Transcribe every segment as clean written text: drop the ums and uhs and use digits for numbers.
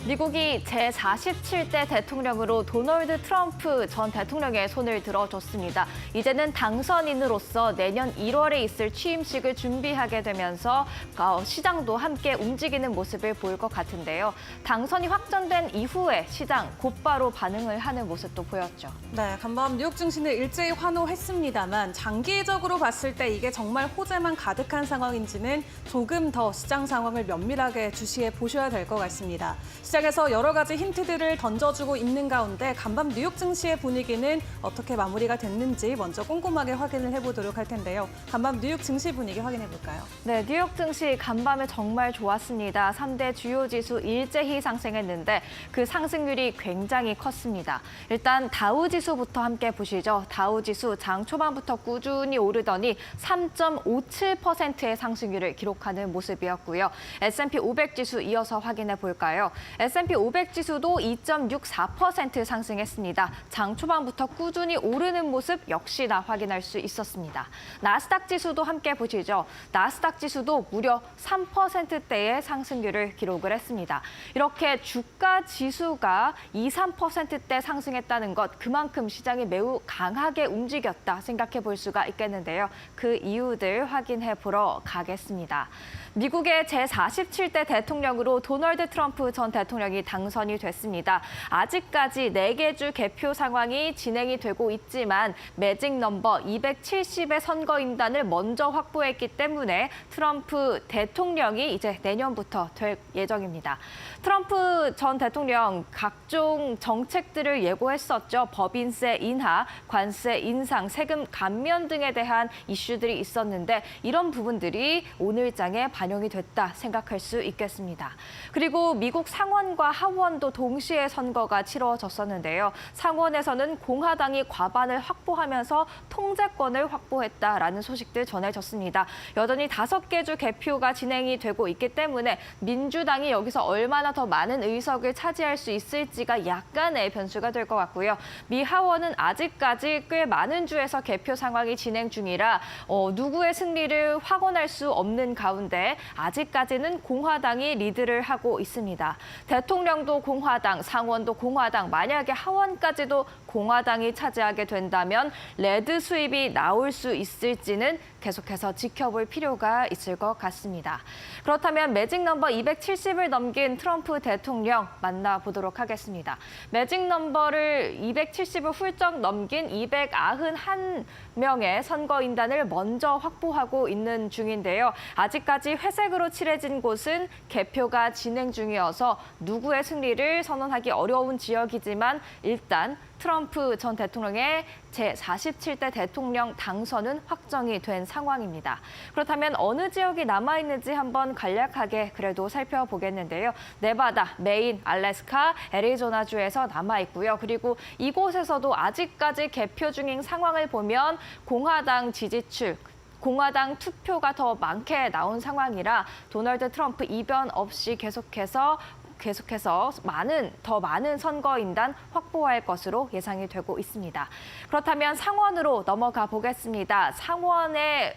미국이 제47대 대통령으로 도널드 트럼프 전 대통령의 손을 들어줬습니다. 이제는 당선인으로서 내년 1월에 있을 취임식을 준비하게 되면서 시장도 함께 움직이는 모습을 보일 것 같은데요. 당선이 확정된 이후에 시장 곧바로 반응을 하는 모습도 보였죠. 네, 간밤 뉴욕 증시는 일제히 환호했습니다만 장기적으로 봤을 때 이게 정말 호재만 가득한 상황인지는 조금 더 시장 상황을 면밀하게 주시해 보셔야 될 것 같습니다. 시장에서 여러 가지 힌트들을 던져주고 있는 가운데 간밤 뉴욕 증시의 분위기는 어떻게 마무리가 됐는지 먼저 꼼꼼하게 확인을 해보도록 할 텐데요. 간밤 뉴욕 증시 분위기 확인해 볼까요? 네, 뉴욕 증시 간밤에 정말 좋았습니다. 3대 주요 지수 일제히 상승했는데 그 상승률이 굉장히 컸습니다. 일단 다우 지수부터 함께 보시죠. 다우 지수 장 초반부터 꾸준히 오르더니 3.57%의 상승률을 기록하는 모습이었고요. S&P 500 지수 이어서 확인해 볼까요? S&P 500 지수도 2.64% 상승했습니다. 장 초반부터 꾸준히 오르는 모습 역시나 확인할 수 있었습니다. 나스닥 지수도 함께 보시죠. 나스닥 지수도 무려 3%대의 상승률을 기록을 했습니다. 이렇게 주가 지수가 3%대 상승했다는 것, 그만큼 시장이 매우 강하게 움직였다 생각해 볼 수가 있겠는데요. 그 이유들 확인해 보러 가겠습니다. 미국의 제47대 대통령으로 도널드 트럼프 전 대통령이 당선이 됐습니다. 아직까지 4개 주 개표 상황이 진행이 되고 있지만 매직 넘버 270의 선거인단을 먼저 확보했기 때문에 트럼프 대통령이 이제 내년부터 될 예정입니다. 트럼프 전 대통령 각종 정책들을 예고했었죠. 법인세 인하, 관세 인상, 세금 감면 등에 대한 이슈들이 있었는데 이런 부분들이 오늘장에 반영이 됐다 생각할 수 있겠습니다. 그리고 미국 상원과 하원도 동시에 선거가 치러졌었는데요. 상원에서는 공화당이 과반을 확보하면서 통제권을 확보했다라는 소식들 전해졌습니다. 여전히 5개 주 개표가 진행이 되고 있기 때문에 민주당이 여기서 얼마나 더 많은 의석을 차지할 수 있을지가 약간의 변수가 될 것 같고요. 미 하원은 아직까지 꽤 많은 주에서 개표 상황이 진행 중이라 누구의 승리를 확언할 수 없는 가운데 아직까지는 공화당이 리드를 하고 있습니다. 대통령도 공화당, 상원도 공화당, 만약에 하원까지도 공화당이 차지하게 된다면 레드 수입이 나올 수 있을지는 계속해서 지켜볼 필요가 있을 것 같습니다. 그렇다면 매직 넘버 270을 넘긴 트럼프 대통령 만나보도록 하겠습니다. 매직 넘버를 270을 훌쩍 넘긴 291명의 선거인단을 먼저 확보하고 있는 중인데요. 아직까지 회색으로 칠해진 곳은 개표가 진행 중이어서 누구의 승리를 선언하기 어려운 지역이지만 일단 트럼프 전 대통령의 제47대 대통령 당선은 확정이 된 상황입니다. 그렇다면 어느 지역이 남아있는지 한번 간략하게 그래도 살펴보겠는데요. 네바다, 메인, 알래스카, 애리조나주에서 남아있고요. 그리고 이곳에서도 아직까지 개표 중인 상황을 보면 공화당 지지율, 공화당 투표가 더 많게 나온 상황이라 도널드 트럼프 이변 없이 계속해서 더 많은 선거인단 확보할 것으로 예상이 되고 있습니다. 그렇다면 상원으로 넘어가 보겠습니다. 상원에서도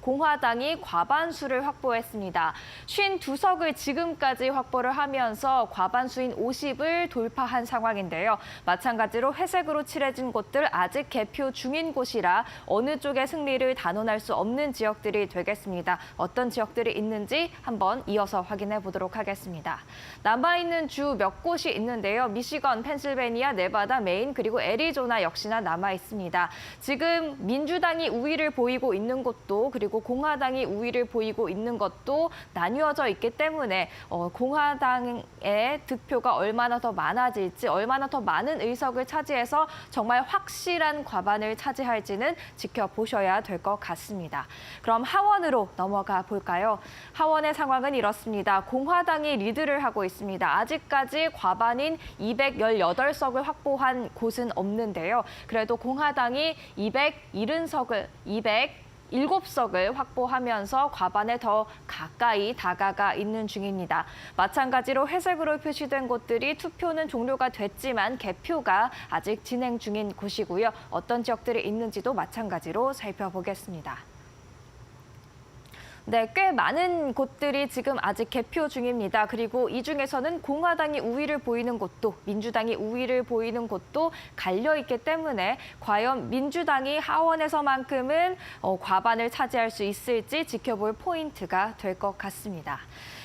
공화당이 과반수를 확보했습니다. 52석을 지금까지 확보를 하면서 과반수인 50을 돌파한 상황인데요. 마찬가지로 회색으로 칠해진 곳들 아직 개표 중인 곳이라 어느 쪽의 승리를 단언할 수 없는 지역들이 되겠습니다. 어떤 지역들이 있는지 한번 이어서 확인해 보도록 하겠습니다. 남아있는 주 몇 곳이 있는데요. 미시건, 펜실베니아, 네바다, 메인, 그리고 애리조나 역시나 남아있습니다. 지금 민주당이 우위를 보이고 있는 곳도 그리고 공화당이 우위를 보이고 있는 것도 나뉘어져 있기 때문에 공화당의 득표가 얼마나 더 많아질지, 얼마나 더 많은 의석을 차지해서 정말 확실한 과반을 차지할지는 지켜보셔야 될 것 같습니다. 그럼 하원으로 넘어가 볼까요? 하원의 상황은 이렇습니다. 공화당이 리드를 하고 있습니다. 아직까지 과반인 218석을 확보한 곳은 없는데요. 그래도 공화당이 207석을 확보하면서 과반에 더 가까이 다가가 있는 중입니다. 마찬가지로 회색으로 표시된 곳들이 투표는 종료가 됐지만 개표가 아직 진행 중인 곳이고요. 어떤 지역들이 있는지도 마찬가지로 살펴보겠습니다. 네, 꽤 많은 곳들이 지금 아직 개표 중입니다. 그리고 이 중에서는 공화당이 우위를 보이는 곳도 민주당이 우위를 보이는 곳도 갈려 있기 때문에 과연 민주당이 하원에서만큼은 과반을 차지할 수 있을지 지켜볼 포인트가 될 것 같습니다.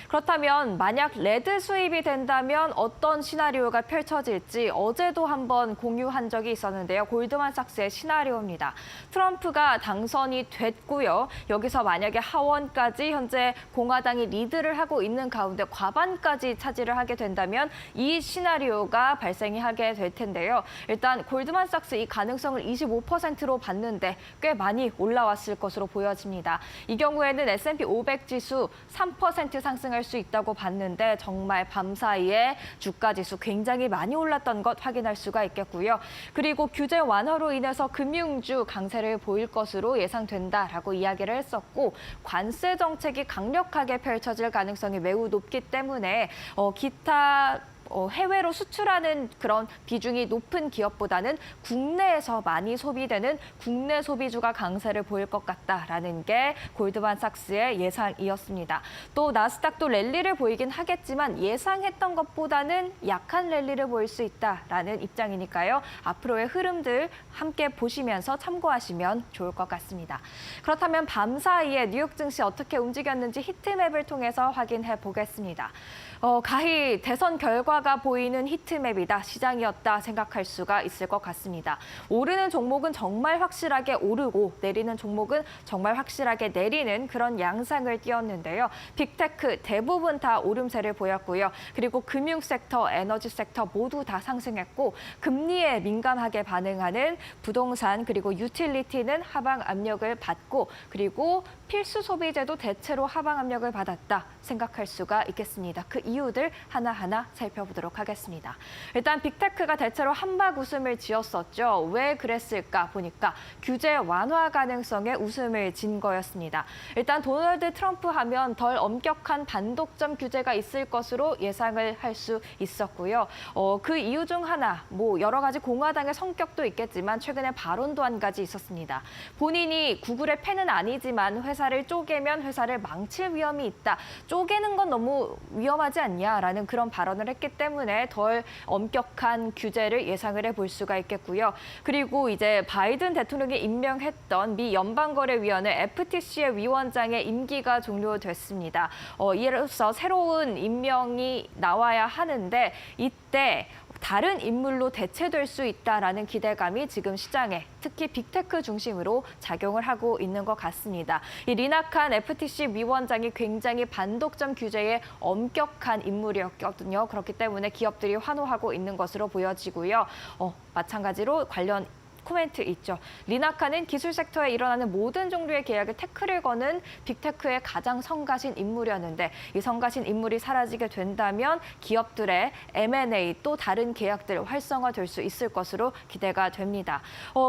그렇다면 만약 레드 수입이 된다면 어떤 시나리오가 펼쳐질지 어제도 한번 공유한 적이 있었는데요. 골드만삭스의 시나리오입니다. 트럼프가 당선이 됐고요. 여기서 만약에 하원까지 현재 공화당이 리드를 하고 있는 가운데 과반까지 차지를 하게 된다면 이 시나리오가 발생이 하게 될 텐데요. 일단 골드만삭스 이 가능성을 25%로 봤는데 꽤 많이 올라왔을 것으로 보여집니다. 이 경우에는 S&P 500 지수 3% 상승할 수 있다고 봤는데 정말 밤사이에 주가 지수 굉장히 많이 올랐던 것 확인할 수가 있겠고요. 그리고 규제 완화로 인해서 금융주 강세를 보일 것으로 예상된다라고 이야기를 했었고 관세 정책이 강력하게 펼쳐질 가능성이 매우 높기 때문에 기타 해외로 수출하는 그런 비중이 높은 기업보다는 국내에서 많이 소비되는 국내 소비주가 강세를 보일 것 같다라는 게 골드만삭스의 예상이었습니다. 또 나스닥도 랠리를 보이긴 하겠지만 예상했던 것보다는 약한 랠리를 보일 수 있다라는 입장이니까요. 앞으로의 흐름들 함께 보시면서 참고하시면 좋을 것 같습니다. 그렇다면 밤사이에 뉴욕 증시 어떻게 움직였는지 히트맵을 통해서 확인해 보겠습니다. 가히 대선 결과가 보이는 히트맵이다, 시장이었다 생각할 수가 있을 것 같습니다. 오르는 종목은 정말 확실하게 오르고 내리는 종목은 정말 확실하게 내리는 그런 양상을 띄었는데요. 빅테크 대부분 다 오름세를 보였고요. 그리고 금융 섹터, 에너지 섹터 모두 다 상승했고 금리에 민감하게 반응하는 부동산 그리고 유틸리티는 하방 압력을 받고 그리고 필수 소비재도 대체로 하방 압력을 받았다 생각할 수가 있겠습니다. 그 이유들 하나하나 살펴보도록 하겠습니다. 일단 빅테크가 대체로 한박 웃음을 지었었죠. 왜 그랬을까 보니까 규제 완화 가능성에 웃음을 진 거였습니다. 일단 도널드 트럼프 하면 덜 엄격한 반독점 규제가 있을 것으로 예상을 할 수 있었고요. 그 이유 중 하나, 여러 가지 공화당의 성격도 있겠지만 최근에 발언도 한 가지 있었습니다. 본인이 구글의 팬은 아니지만 회사를 쪼개면 회사를 망칠 위험이 있다. 쪼개는 건 너무 위험하지 않냐라는 그런 발언을 했기 때문에 덜 엄격한 규제를 예상을 해볼 수가 있겠고요. 그리고 이제 바이든 대통령이 임명했던 미 연방거래위원회 FTC의 위원장의 임기가 종료됐습니다. 이로써 새로운 임명이 나와야 하는데 이때 다른 인물로 대체될 수 있다라는 기대감이 지금 시장에 특히 빅테크 중심으로 작용을 하고 있는 것 같습니다. 이 리나칸 FTC 위원장이 굉장히 반독점 규제에 엄격한 인물이었거든요. 그렇기 때문에 기업들이 환호하고 있는 것으로 보여지고요. 마찬가지로 관련 코멘트 있죠. 리나카는 기술 섹터에 일어나는 모든 종류의 계약에 태클을 거는 빅테크의 가장 성가신 인물이었는데 이 성가신 인물이 사라지게 된다면 기업들의 M&A 또 다른 계약들 활성화될 수 있을 것으로 기대가 됩니다.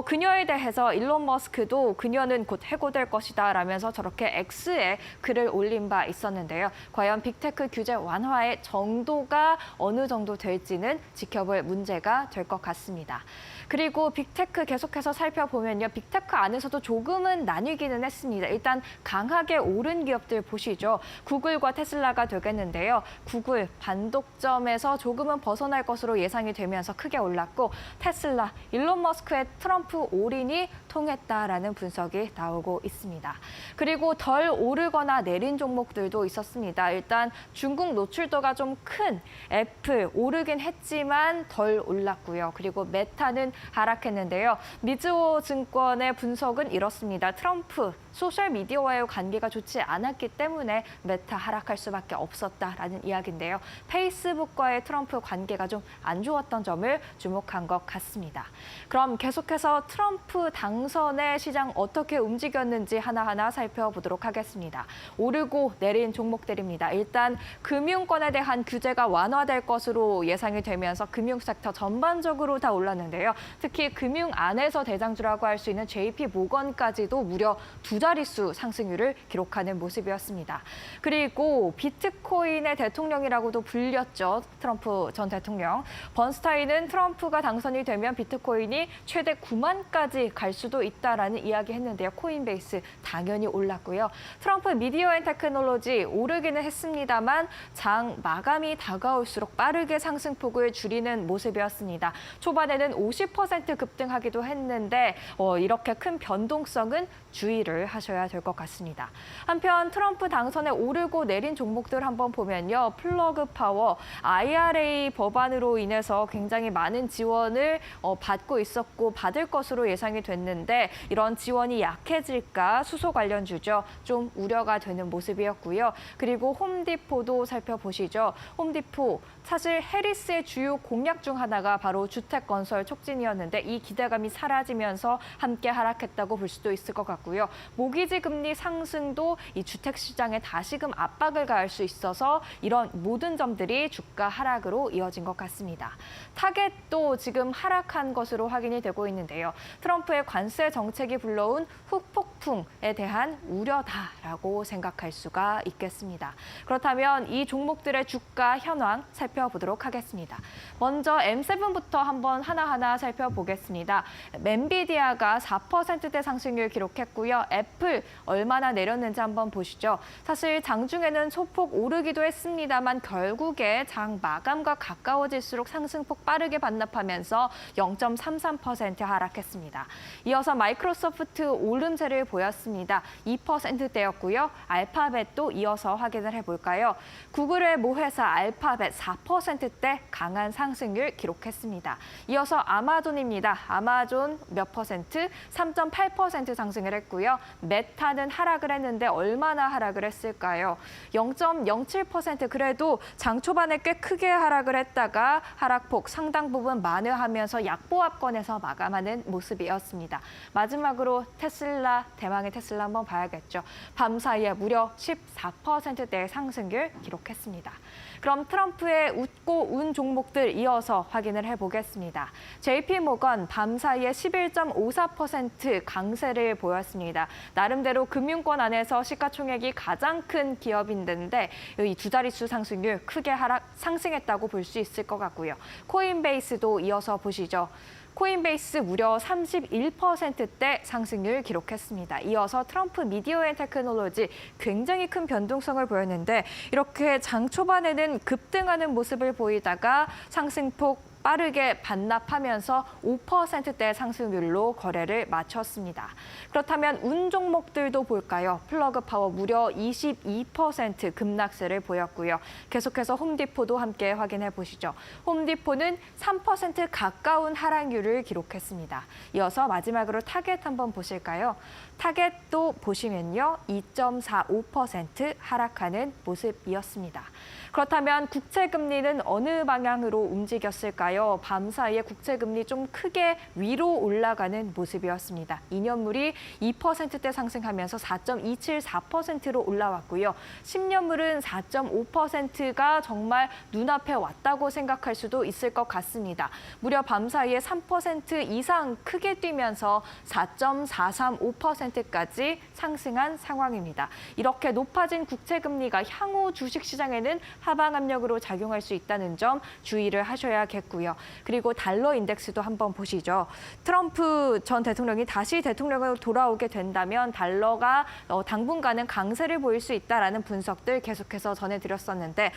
그녀에 대해서 일론 머스크도 그녀는 곧 해고될 것이다 라면서 저렇게 X에 글을 올린 바 있었는데요. 과연 빅테크 규제 완화의 정도가 어느 정도 될지는 지켜볼 문제가 될 것 같습니다. 그리고 빅테크 계속해서 살펴보면요. 빅테크 안에서도 조금은 나뉘기는 했습니다. 일단 강하게 오른 기업들 보시죠. 구글과 테슬라가 되겠는데요. 구글 반독점에서 조금은 벗어날 것으로 예상이 되면서 크게 올랐고 테슬라, 일론 머스크의 트럼프 올인이 통했다라는 분석이 나오고 있습니다. 그리고 덜 오르거나 내린 종목들도 있었습니다. 일단 중국 노출도가 좀 큰 애플 오르긴 했지만 덜 올랐고요. 그리고 메타는 하락했는데요. 미즈호 증권의 분석은 이렇습니다. 트럼프 소셜미디어와의 관계가 좋지 않았기 때문에 메타 하락할 수밖에 없었다라는 이야기인데요. 페이스북과의 트럼프 관계가 좀 안 좋았던 점을 주목한 것 같습니다. 그럼 계속해서 트럼프 당선의 시장 어떻게 움직였는지 하나하나 살펴보도록 하겠습니다. 오르고 내린 종목들입니다. 일단 금융권에 대한 규제가 완화될 것으로 예상이 되면서 금융 섹터 전반적으로 다 올랐는데요. 특히 금융 안에서 대장주라고 할 수 있는 JP 모건까지도 무려 2자릿수 상승률을 기록하는 모습이었습니다. 그리고 비트코인의 대통령이라고도 불렸죠. 트럼프 전 대통령. 번스타인은 트럼프가 당선이 되면 비트코인이 최대 9만까지 갈 수도 있다라는 이야기했는데요. 코인베이스 당연히 올랐고요. 트럼프 미디어 앤 테크놀로지 오르기는 했습니다만 장 마감이 다가올수록 빠르게 상승폭을 줄이는 모습이었습니다. 초반에는 50% 급등하기도 했는데 이렇게 큰 변동성은 주의를 하셔야 될 것 같습니다. 한편 트럼프 당선에 오르고 내린 종목들 한번 보면요. 플러그 파워, IRA 법안으로 인해서 굉장히 많은 지원을 받고 있었고 받을 것으로 예상이 됐는데 이런 지원이 약해질까 수소 관련주죠. 좀 우려가 되는 모습이었고요. 그리고 홈디포도 살펴보시죠. 홈디포 사실 해리스의 주요 공약 중 하나가 바로 주택 건설 촉진이었는데 이 기대감이 사라지면서 함께 하락했다고 볼 수도 있을 것 같고요. 모기지 금리 상승도 이 주택 시장에 다시금 압박을 가할 수 있어서 이런 모든 점들이 주가 하락으로 이어진 것 같습니다. 타겟도 지금 하락한 것으로 확인이 되고 있는데요. 트럼프의 관세 정책이 불러온 후폭풍에 대한 우려다라고 생각할 수가 있겠습니다. 그렇다면 이 종목들의 주가 현황 살펴보도록 하겠습니다. 먼저 M7부터 한번 하나하나 살펴보겠습니다. 엔비디아가 4%대 상승률 기록했고요. 애플 얼마나 내렸는지 한번 보시죠. 사실 장중에는 소폭 오르기도 했습니다만 결국에 장 마감과 가까워질수록 상승폭 빠르게 반납하면서 0.33% 하락했습니다. 이어서 마이크로소프트 오름세를 보였습니다. 2%대였고요. 알파벳도 이어서 확인을 해볼까요? 구글의 모회사 알파벳 4%대 강한 상승률 기록했습니다. 이어서 아마존입니다. 아마존 몇 퍼센트? 3.8% 상승을 했고요. 메타는 하락을 했는데 얼마나 하락을 했을까요? 0.07% 그래도 장 초반에 꽤 크게 하락을 했다가 하락폭 상당 부분 만회하면서 약보합권에서 마감하는 모습이었습니다. 마지막으로 테슬라, 대망의 테슬라 한번 봐야겠죠. 밤 사이에 무려 14%대의 상승률 기록했습니다. 그럼 트럼프의 웃고 운 종목들 이어서 확인을 해보겠습니다. JP모건 밤 사이에 11.54% 강세를 보였습니다. 나름대로 금융권 안에서 시가총액이 가장 큰 기업인데 이 2자릿수 상승률 크게 상승했다고 볼 수 있을 것 같고요. 코인베이스도 이어서 보시죠. 코인베이스 무려 31%대 상승률 기록했습니다. 이어서 트럼프 미디어 앤 테크놀로지 굉장히 큰 변동성을 보였는데 이렇게 장 초반에는 급등하는 모습을 보이다가 상승폭 빠르게 반납하면서 5%대 상승률로 거래를 마쳤습니다. 그렇다면 운 종목들도 볼까요? 플러그 파워 무려 22% 급락세를 보였고요. 계속해서 홈디포도 함께 확인해 보시죠. 홈디포는 3% 가까운 하락률을 기록했습니다. 이어서 마지막으로 타겟 한번 보실까요? 타겟도 보시면요. 2.45% 하락하는 모습이었습니다. 그렇다면 국채금리는 어느 방향으로 움직였을까요? 밤 사이에 국채금리 좀 크게 위로 올라가는 모습이었습니다. 2년물이 2%대 상승하면서 4.274%로 올라왔고요. 10년물은 4.5%가 정말 눈앞에 왔다고 생각할 수도 있을 것 같습니다. 무려 밤 사이에 3% 이상 크게 뛰면서 4.435%까지 상승한 상황입니다. 이렇게 높아진 국채금리가 향후 주식시장에는 하방 압력으로 작용할 수 있다는 점 주의를 하셔야겠고요. 그리고 달러 인덱스도 한번 보시죠. 트럼프 전 대통령이 다시 대통령으로 돌아오게 된다면 달러가 당분간은 강세를 보일 수 있다라는 분석들 계속해서 전해드렸었는데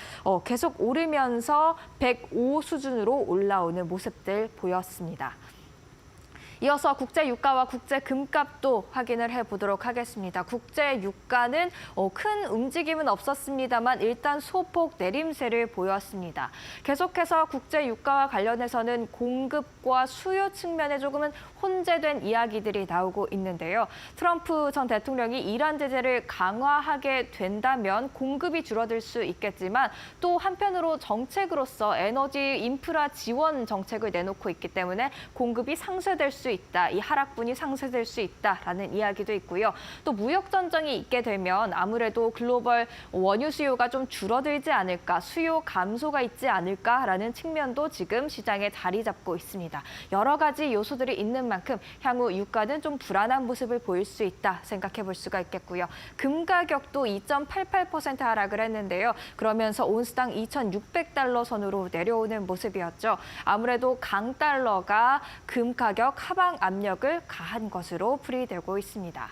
계속 오르면서 105 수준으로 올라오는 모습들 보였습니다. 이어서 국제 유가와 국제 금값도 확인을 해보도록 하겠습니다. 국제 유가는 큰 움직임은 없었습니다만 일단 소폭 내림세를 보였습니다. 계속해서 국제 유가와 관련해서는 공급과 수요 측면에 조금은 혼재된 이야기들이 나오고 있는데요. 트럼프 전 대통령이 이란 제재를 강화하게 된다면 공급이 줄어들 수 있겠지만 또 한편으로 정책으로서 에너지 인프라 지원 정책을 내놓고 있기 때문에 공급이 상쇄될 수 있다. 이 하락분이 상쇄될 수 있다라는 이야기도 있고요. 또 무역 전쟁이 있게 되면 아무래도 글로벌 원유 수요가 좀 줄어들지 않을까, 수요 감소가 있지 않을까라는 측면도 지금 시장에 자리 잡고 있습니다. 여러 가지 요소들이 있는 만큼 향후 유가는 좀 불안한 모습을 보일 수 있다 생각해 볼 수가 있겠고요. 금 가격도 2.88% 하락을 했는데요. 그러면서 온스당 2,600달러 선으로 내려오는 모습이었죠. 아무래도 강달러가 금 가격 하방 압력을 가한 것으로 풀이되고 있습니다.